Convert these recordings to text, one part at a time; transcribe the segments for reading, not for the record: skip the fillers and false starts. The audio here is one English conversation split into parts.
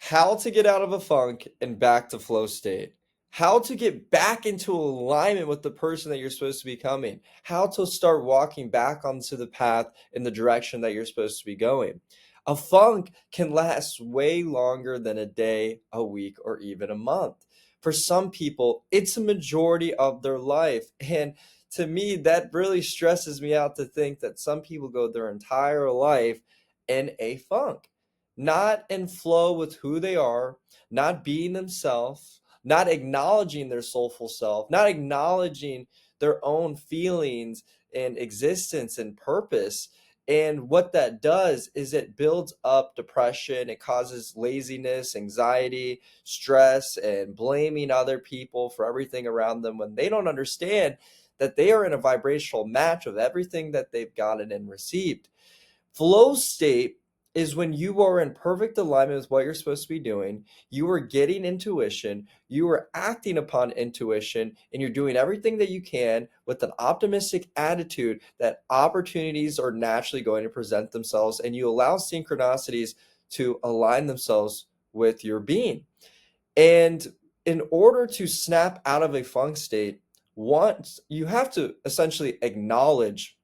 How to get out of a funk and back to flow state. How to get back into alignment with the person that you're supposed to be becoming. How to start walking back onto the path in the direction that you're supposed to be going. A funk can last way longer than a day, a week, or even a month. For some people, it's a majority of their life. And to me, that really stresses me out to think that some people go their entire life in a funk, not in flow with who they are, not being themselves, not acknowledging their soulful self, not acknowledging their own feelings and existence and purpose. And what that does is it builds up depression, it causes laziness, anxiety, stress, and blaming other people for everything around them when they don't understand that they are in a vibrational match of everything that they've gotten and received. Flow state is when you are in perfect alignment with what you're supposed to be doing. You are getting intuition, you are acting upon intuition, and you're doing everything that you can with an optimistic attitude that opportunities are naturally going to present themselves, and you allow synchronicities to align themselves with your being. And in order to snap out of a funk state, once you have to essentially acknowledge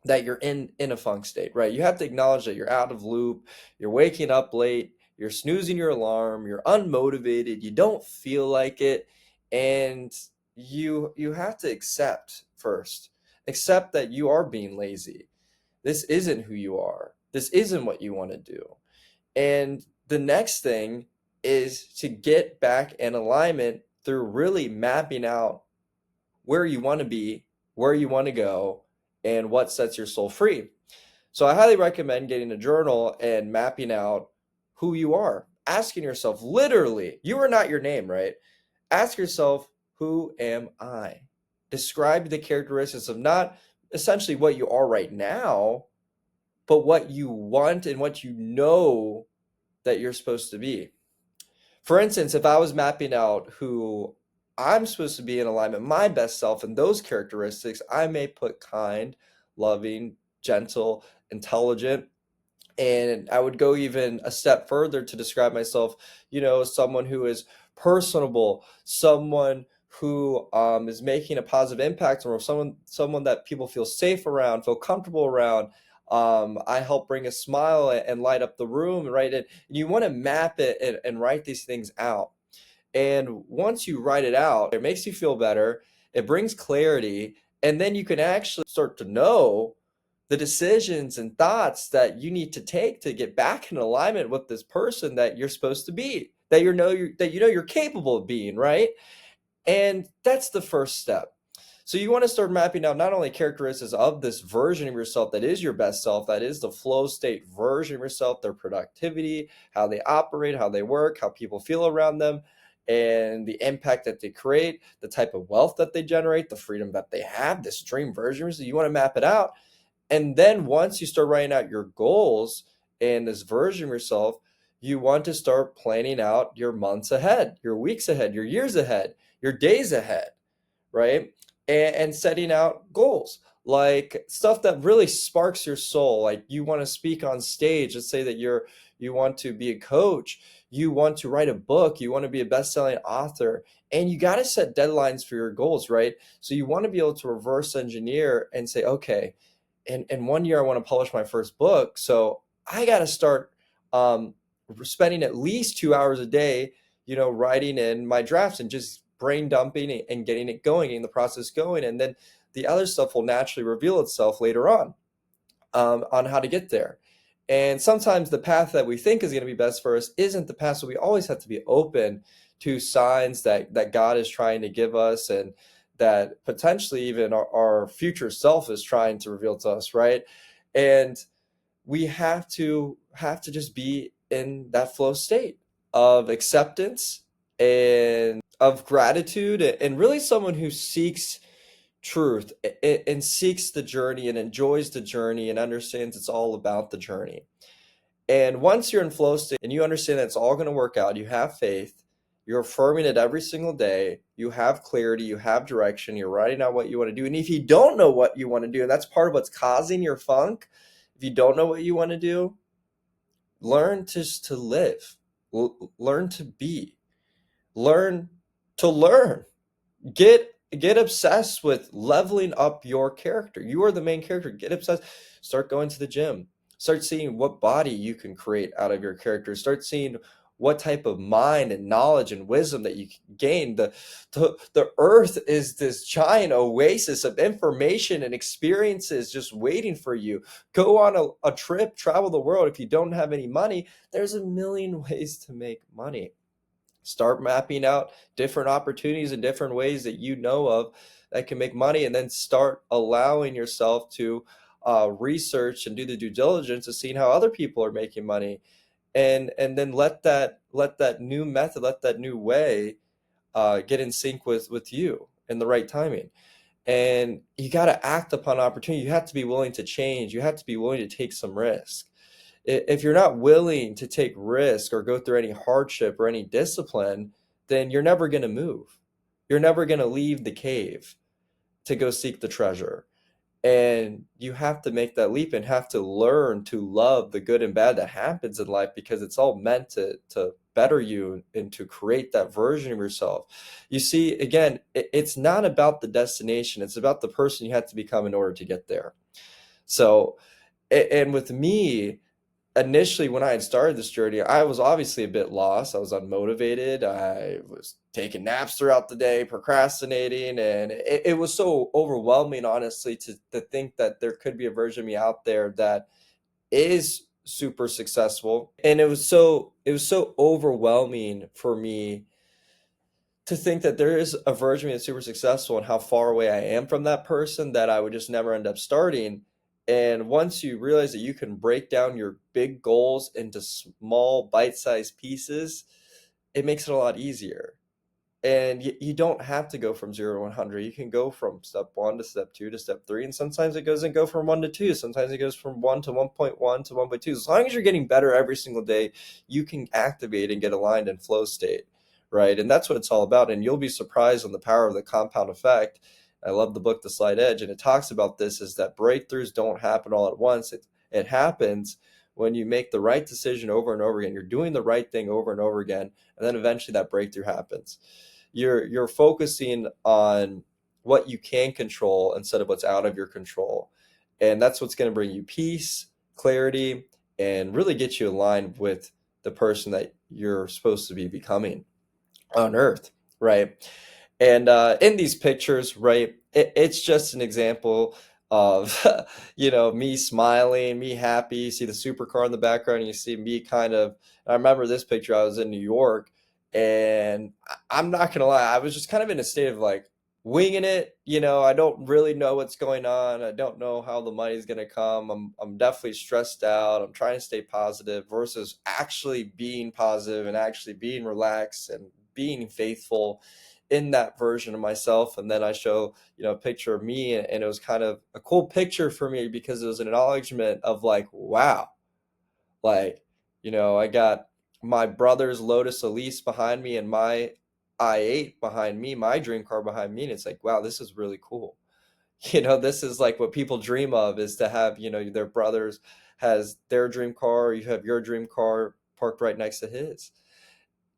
that you're in a funk state, right? You have to acknowledge that you're out of loop, you're waking up late, you're snoozing your alarm, you're unmotivated, you don't feel like it, and you have to accept first. Accept that you are being lazy. This isn't who you are. This isn't what you want to do. And the next thing is to get back in alignment through really mapping out where you want to be, where you want to go, and what sets your soul free. So I highly recommend getting a journal and mapping out who you are. Asking yourself, literally, you are not your name, right? Ask yourself, who am I? Describe the characteristics of not essentially what you are right now, but what you want and what you know that you're supposed to be. For instance, if I was mapping out who I'm supposed to be in alignment, my best self, and those characteristics, I may put kind, loving, gentle, intelligent, and I would go even a step further to describe myself, someone who is personable, someone who is making a positive impact on the world, someone that people feel safe around, feel comfortable around. I help bring a smile and light up the room, right? And you want to map it and write these things out. And once you write it out, it makes you feel better. It brings clarity. And then you can actually start to know the decisions and thoughts that you need to take to get back in alignment with this person that you're supposed to be, that you're capable of being, right? And that's the first step. So you want to start mapping out not only characteristics of this version of yourself that is your best self, that is the flow state version of yourself, their productivity, how they operate, how they work, how people feel around them, and the impact that they create, the type of wealth that they generate, the freedom that they have, this dream version. So you want to map it out. And then once you start writing out your goals and this version of yourself, you want to start planning out your months ahead, your weeks ahead, your years ahead, your days ahead, right? And setting out goals, like stuff that really sparks your soul. Like you want to speak on stage. Let's say that you want to be a coach, you want to write a book, you want to be a best-selling author, and you got to set deadlines for your goals, right? So you want to be able to reverse engineer and say, okay, in 1 year I want to publish my first book, so I got to start um, spending at least 2 hours a day, writing in my drafts and just brain dumping and getting it going, getting the process going, and then the other stuff will naturally reveal itself later on how to get there. And sometimes the path that we think is going to be best for us isn't the path, so we always have to be open to signs that God is trying to give us, and that potentially even our future self is trying to reveal to us, right? And we have to just be in that flow state of acceptance and of gratitude, and really someone who seeks truth and seeks the journey and enjoys the journey and understands it's all about the journey. And once you're in flow state and you understand that it's all going to work out, you have faith, you're affirming it every single day, you have clarity, you have direction, you're writing out what you want to do. And if you don't know what you want to do, and that's part of what's causing your funk, if you don't know what you want to do, learn just to live. Learn to be. Learn to learn. Get obsessed with leveling up your character. You are the main character. Get obsessed. Start going to the gym. Start seeing what body you can create out of your character. Start seeing what type of mind and knowledge and wisdom that you can gain. The earth is this giant oasis of information and experiences just waiting for you. Go on a trip, travel the world. If you don't have any money, there's a million ways to make money. Start mapping out different opportunities and different ways that you know of that can make money, and then start allowing yourself to research and do the due diligence of seeing how other people are making money, and then let that new method, let that new way get in sync with you in the right timing. And you got to act upon opportunity. You have to be willing to change. You have to be willing to take some risk. If you're not willing to take risk or go through any hardship or any discipline, then you're never going to move. You're never going to leave the cave to go seek the treasure. And you have to make that leap and have to learn to love the good and bad that happens in life, because it's all meant to better you and to create that version of yourself. You see, again, it's not about the destination, it's about the person you have to become in order to get there. So, and with me, initially when I had started this journey, I was obviously a bit lost. I was unmotivated. I was taking naps throughout the day, procrastinating, and it was so overwhelming, honestly, to think that there could be a version of me out there that is super successful. And it was so overwhelming for me to think that there is a version of me that's super successful, and how far away I am from that person, that I would just never end up starting. And once you realize that you can break down your big goals into small bite-sized pieces, it makes it a lot easier. And you don't have to go from 0 to 100. You can go from step 1 to step 2 to step 3, and sometimes it doesn't go from 1 to 2. Sometimes it goes from 1 to 1.1 to 1.2. As long as you're getting better every single day, you can activate and get aligned in flow state, right? And that's what it's all about. And you'll be surprised on the power of the compound effect. I love the book The Slight Edge, and it talks about this, is that breakthroughs don't happen all at once. It happens when you make the right decision over and over again. You're doing the right thing over and over again, and then eventually that breakthrough happens. You're focusing on what you can control instead of what's out of your control. And that's what's going to bring you peace, clarity, and really get you aligned with the person that you're supposed to be becoming on earth, right? And in these pictures, right, it's just an example of me smiling, me happy. You see the supercar in the background, and you see me kind of. I remember this picture. I was in New York, and I'm not gonna lie, I was just kind of in a state of like winging it. I don't really know what's going on. I don't know how the money's gonna come. I'm definitely stressed out. I'm trying to stay positive versus actually being positive and actually being relaxed and being faithful in that version of myself. And then I show a picture of me, and it was kind of a cool picture for me because it was an acknowledgement of like, wow, like, I got my brother's Lotus Elise behind me and my i8 behind me, my dream car behind me, and it's like, wow, this is really cool. This is like what people dream of, is to have, their brothers has their dream car, you have your dream car parked right next to his.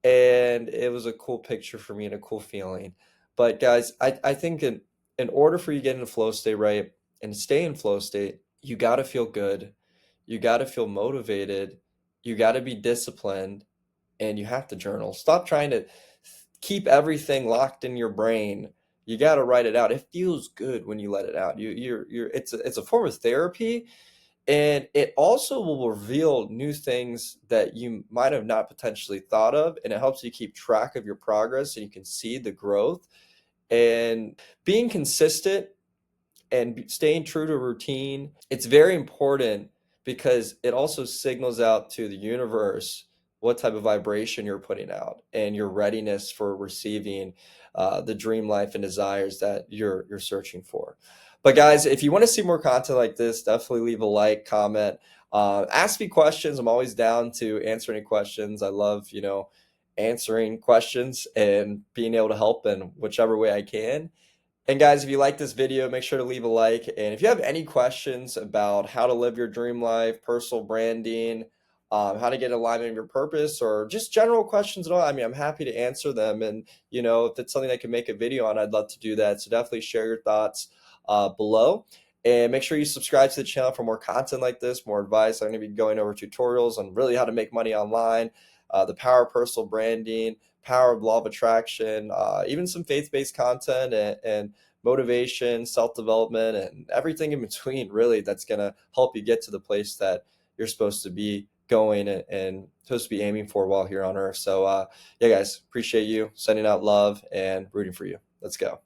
And it was a cool picture for me and a cool feeling. But guys, I think in order for you to get into flow state, right, and stay in flow state, you got to feel good, you got to feel motivated, you got to be disciplined, and you have to journal. Stop trying to keep everything locked in your brain. You got to write it out. It feels good when you let it out. It's a form of therapy, and it also will reveal new things that you might have not potentially thought of, and it helps you keep track of your progress, and you can see the growth. And being consistent and staying true to routine, it's very important, because it also signals out to the universe what type of vibration you're putting out and your readiness for receiving the dream life and desires that you're searching for. But guys, if you want to see more content like this, definitely leave a like, comment, ask me questions. I'm always down to answer any questions. I love, answering questions and being able to help in whichever way I can. And guys, if you like this video, make sure to leave a like. And if you have any questions about how to live your dream life, personal branding, how to get alignment of your purpose, or just general questions at all. I mean, I'm happy to answer them. And, if it's something I can make a video on, I'd love to do that. So definitely share your thoughts below. And make sure you subscribe to the channel for more content like this, more advice. I'm going to be going over tutorials on really how to make money online, the power of personal branding, power of law of attraction, even some faith-based content and motivation, self-development, and everything in between, really, that's going to help you get to the place that you're supposed to be going and supposed to be aiming for while here on earth. So yeah, guys, appreciate you, sending out love and rooting for you. Let's go.